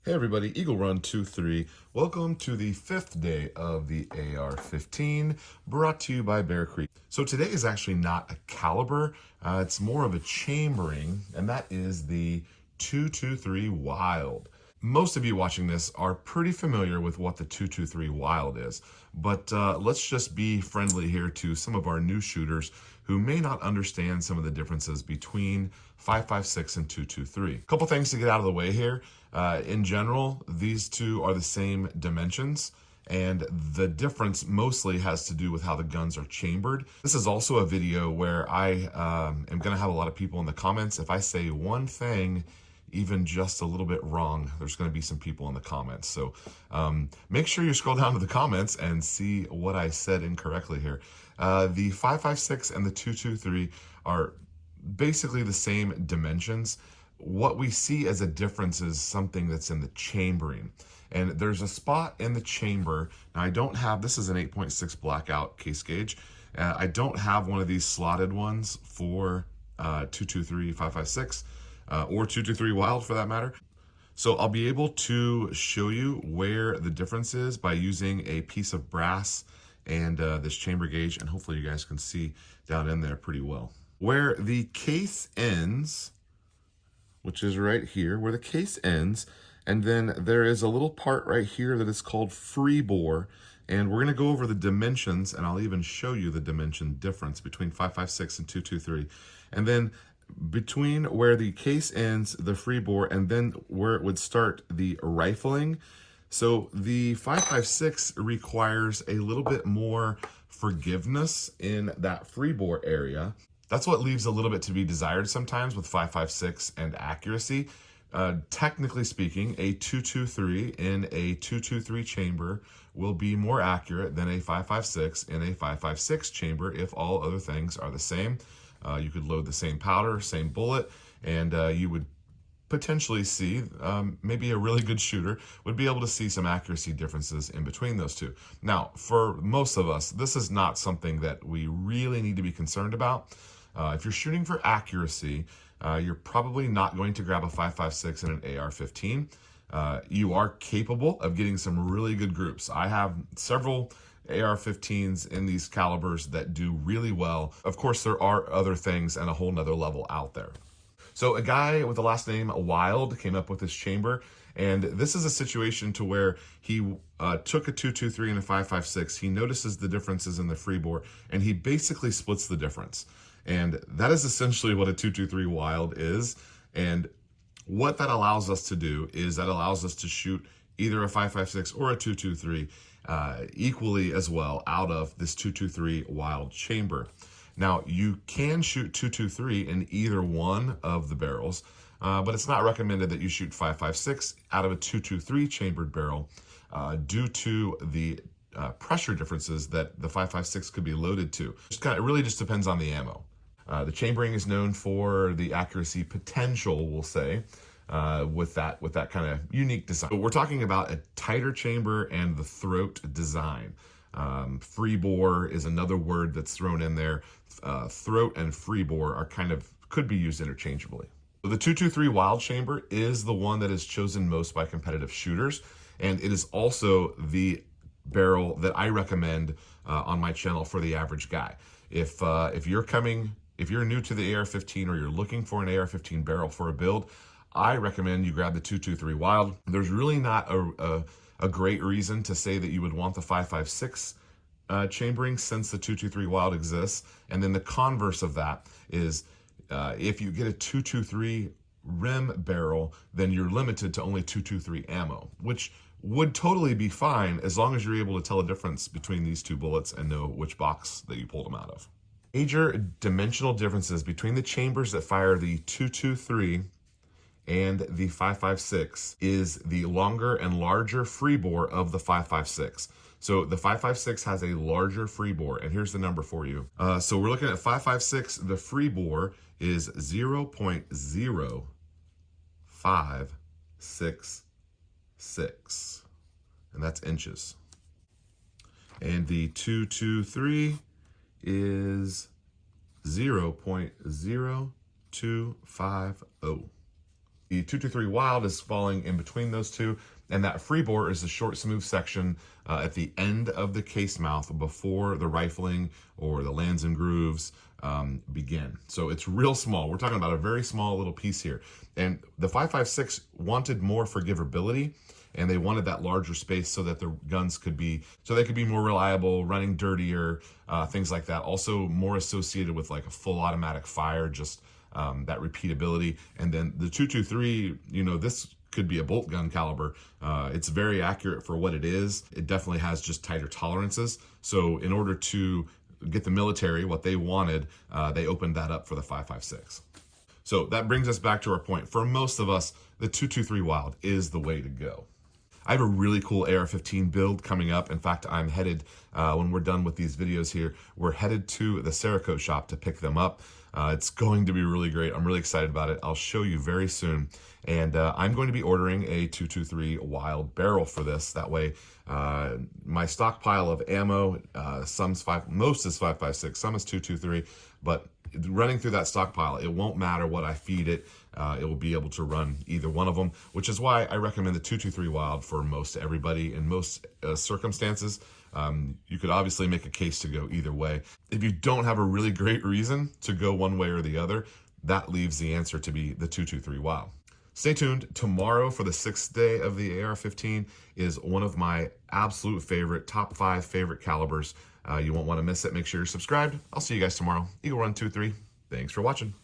Hey everybody, Eagle Run 23. Welcome to the 5th day of the AR-15, brought to you by Bear Creek. So today is actually not a caliber, it's more of a chambering, and that is the 223 Wild. Most of you watching this are pretty familiar with what the 223 Wild is, but let's just be friendly here to some of our new shooters who may not understand some of the differences between 5.56 and 223. A couple things to get out of the way here. In general, these two are the same dimensions, and the difference mostly has to do with how the guns are chambered. This is also a video where I am going to have a lot of people in the comments. If I say one thing even just a little bit wrong, there's going to be some people in the comments. So make sure you scroll down to the comments and see what I said incorrectly here. The 5.56 and the 223 are basically the same dimensions. What we see as a difference is something that's in the chambering. And there's a spot in the chamber. Now I don't have, this is an 8.6 blackout case gauge. I don't have one of these slotted ones for 223, 5.56, or 223 Wild for that matter. So I'll be able to show you where the difference is by using a piece of brass and this chamber gauge, and hopefully you guys can see down in there pretty well. Where the case ends, which is right here, where the case ends, and then there is a little part right here that is called free bore, and we're going to go over the dimensions, and I'll even show you the dimension difference between 5.56 and 223. And then between where the case ends, the free bore, and then where it would start the rifling. So the 5.56 requires a little bit more forgiveness in that free bore area. That's what leaves a little bit to be desired sometimes with 5.56 and accuracy. Technically speaking, a 223 in a 223 chamber will be more accurate than a 5.56 in a 5.56 chamber if all other things are the same. You could load the same powder, same bullet, and you would potentially see, maybe a really good shooter would be able to see some accuracy differences in between those two. Now, for most of us, this is not something that we really need to be concerned about. If you're shooting for accuracy, you're probably not going to grab a 5.56 and an AR-15. You are capable of getting some really good groups. I have several AR-15s in these calibers that do really well. Of course, there are other things and a whole nother level out there. So a guy with the last name Wild came up with this chamber, and this is a situation to where he took a 223 and a 5.56. He notices the differences in the free bore, and he basically splits the difference. And that is essentially what a 223 Wild is. And what that allows us to do is that allows us to shoot either a 5.56 or a 223 equally as well out of this 223 Wild chamber. Now, you can shoot 223 in either one of the barrels, but it's not recommended that you shoot 5.56 out of a 223 chambered barrel due to the pressure differences that the 5.56 could be loaded to. It really just depends on the ammo. The chambering is known for the accuracy potential, we'll say, with that kind of unique design. But we're talking about a tighter chamber and the throat design. Free bore is another word that's thrown in there. Throat and free bore are could be used interchangeably. So the 223 Wild chamber is the one that is chosen most by competitive shooters, and it is also the barrel that I recommend on my channel for the average guy. If you're new to the AR-15 or you're looking for an AR-15 barrel for a build, I recommend you grab the 223 Wild. There's really not a great reason to say that you would want the 5.56 chambering since the 223 Wild exists. And then the converse of that is if you get a 223 rim barrel, then you're limited to only 223 ammo, which would totally be fine as long as you're able to tell a difference between these two bullets and know which box that you pulled them out of. Major dimensional differences between the chambers that fire the 223 and the 5.56 is the longer and larger free bore of the 5.56. So the 5.56 has a larger free bore, and here's the number for you. So we're looking at 5.56. The free bore is 0.0566, and that's inches. And the 223 is 0.0250. The 223 Wild is falling in between those two, and that free bore is the short, smooth section at the end of the case mouth before the rifling or the lands and grooves begin. So it's real small. We're talking about a very small little piece here. And the 5.56 wanted more forgivability, and they wanted that larger space so that the guns could be, so they could be more reliable, running dirtier, things like that. Also more associated with like a full automatic fire, just that repeatability. And then the 223, you know, this could be a bolt gun caliber. It's very accurate for what it is. It definitely has just tighter tolerances. So in order to get the military what they wanted, they opened that up for the 5.56. So that brings us back to our point. For most of us, the 223 Wild is the way to go. I have a really cool AR-15 build coming up. In fact, I'm headed, when we're done with these videos here, we're headed to the Cerakote shop to pick them up. It's going to be really great. I'm really excited about it. I'll show you very soon. And I'm going to be ordering a 223 Wild barrel for this. That way, my stockpile of ammo, most is 5.56, some is 223, but running through that stockpile, it won't matter what I feed it. It will be able to run either one of them, which is why I recommend the 223 Wild for most everybody in most circumstances. You could obviously make a case to go either way. If you don't have a really great reason to go one way or the other, that leaves the answer to be the 223 Wild. Stay tuned. Tomorrow for the 6th day of the AR-15 is one of my absolute favorite, top 5 favorite calibers. You won't want to miss it. Make sure you're subscribed. I'll see you guys tomorrow. Eagle Run 23. Thanks for watching.